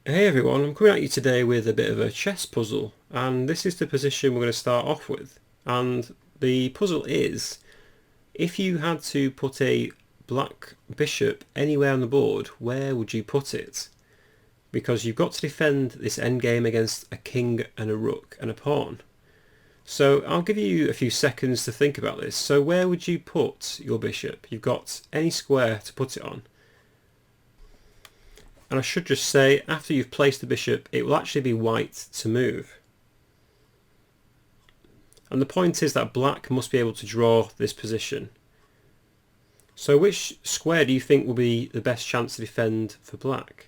Hey everyone, I'm coming at you today with a bit of a chess puzzle, and this is the position we're going to start off with. And the puzzle is, if you had to put a black bishop anywhere on the board, where would you put it? Because you've got to defend this endgame against a king and a rook and a pawn. So I'll give you a few seconds to think about this. So where would you put your bishop? You've got any square to put it on. And I should just say, after you've placed the bishop, it will actually be white to move. And the point is that black must be able to draw this position. So which square do you think will be the best chance to defend for black?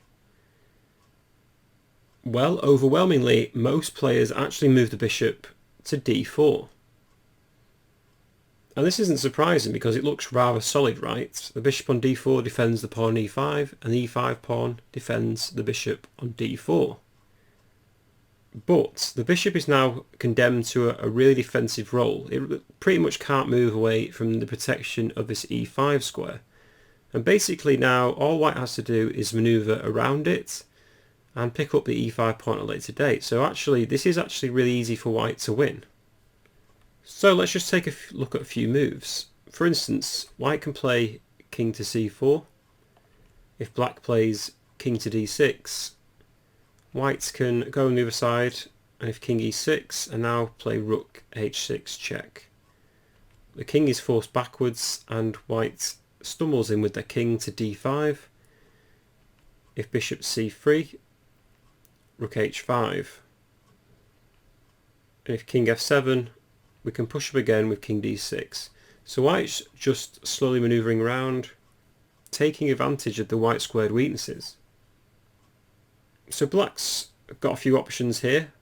Well, overwhelmingly, most players actually move the bishop to d4. And this isn't surprising because it looks rather solid, right? The bishop on d4 defends the pawn on e5, and the e5 pawn defends the bishop on d4. But the bishop is now condemned to a really defensive role. It pretty much can't move away from the protection of this e5 square. And basically now all white has to do is maneuver around it and pick up the e5 pawn at a later date. So actually this is actually really easy for white to win. So let's just take a look at a few moves. For instance, white can play king to c4. If black plays king to d6, white can go on the other side, and if king e6, and now play rook h6 check. The king is forced backwards and white stumbles in with their king to d5. If bishop c3, rook h5. And if king f7, we can push up again with king d6. So white's just slowly manoeuvring around, taking advantage of the white squared weaknesses. So black's got a few options here,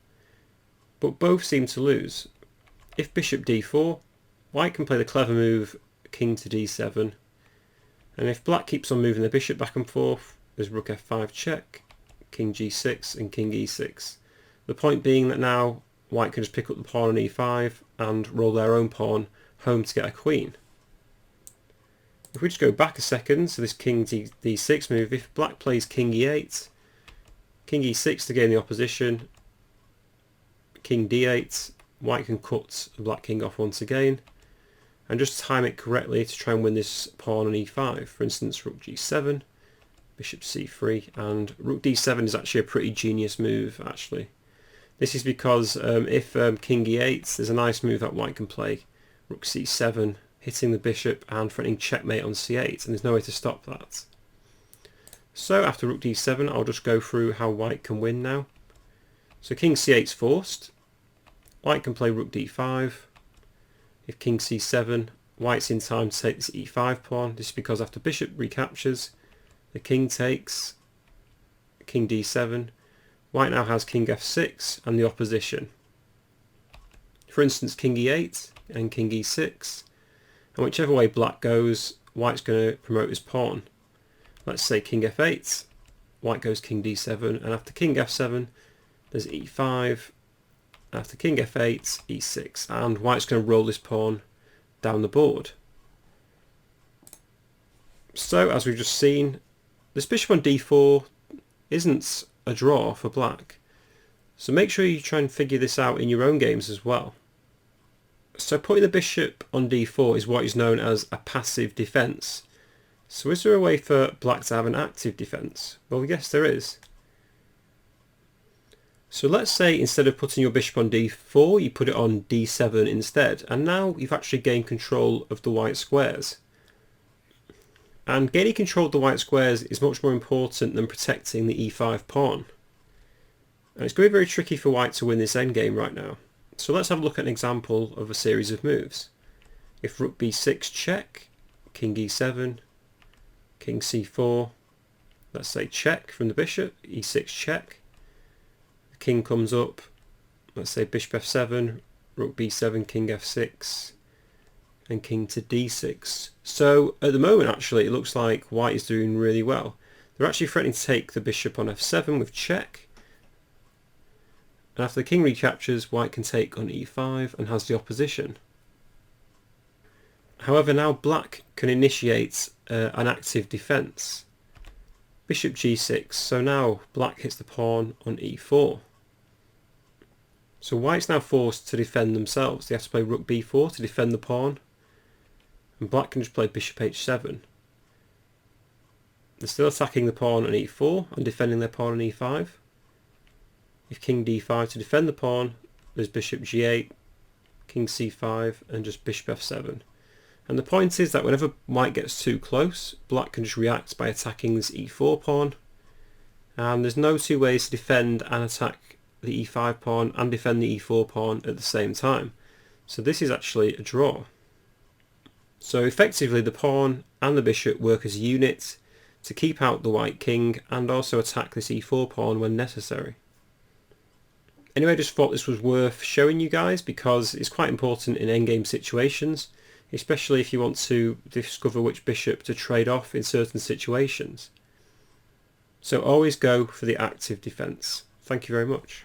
but both seem to lose. If bishop d4, white can play the clever move king to d7, and if black keeps on moving the bishop back and forth, there's rook f5 check, king g6 and king e6. The point being that now white can just pick up the pawn on e5 and roll their own pawn home to get a queen. If we just go back a second, so this king d6 move, if black plays king e8, king e6 to gain the opposition, king d8, white can cut the black king off once again, and just time it correctly to try and win this pawn on e5. For instance, rook g7, bishop c3, and rook d7 is actually a pretty genius move actually. This is because if king e8, there's a nice move that white can play, rook c7, hitting the bishop and threatening checkmate on c8, and there's no way to stop that. So after rook d7, I'll just go through how white can win now. So king c8 is forced. White can play rook d5. If king c7, white's in time to take this e5 pawn. This is because after bishop recaptures, the king takes, king d7. White now has king f6 and the opposition. For instance, king e8 and king e6. And whichever way black goes, white's going to promote his pawn. Let's say king f8, white goes king d7, and after king f7 there's e5, after king f8 e6, and white's going to roll this pawn down the board. So as we've just seen, this bishop on d4 isn't a draw for black, so make sure you try and figure this out in your own games as well. So putting the bishop on d4 is what is known as a passive defence. So is there a way for black to have an active defence? Well, yes there is. So let's say instead of putting your bishop on d4, you put it on d7 instead, and now you've actually gained control of the white squares. And gaining control of the white squares is much more important than protecting the e5 pawn. And it's going to be very tricky for white to win this endgame right now. So let's have a look at an example of a series of moves. If rook b6 check, king e7, king c4, let's say check from the bishop, e6 check, the king comes up, let's say bishop f7, rook b7, king f6, and king to d6. So at the moment actually it looks like white is doing really well. They're actually threatening to take the bishop on f7 with check, and after the king recaptures, white can take on e5 and has the opposition. However, now black can initiate an active defence. bishop g6. So now black hits the pawn on e4. So white's now forced to defend themselves. They have to play rook b4 to defend the pawn, and black can just play bishop h7. They're still attacking the pawn on e4 and defending their pawn on e5. If king d5 to defend the pawn, there's bishop g8, king c5, and just bishop f7. And the point is that whenever white gets too close, black can just react by attacking this e4 pawn. And there's no two ways to defend and attack the e5 pawn and defend the e4 pawn at the same time. So this is actually a draw. So effectively the pawn and the bishop work as a unit to keep out the white king and also attack this e4 pawn when necessary. Anyway, I just thought this was worth showing you guys because it's quite important in endgame situations, especially if you want to discover which bishop to trade off in certain situations. So always go for the active defence. Thank you very much.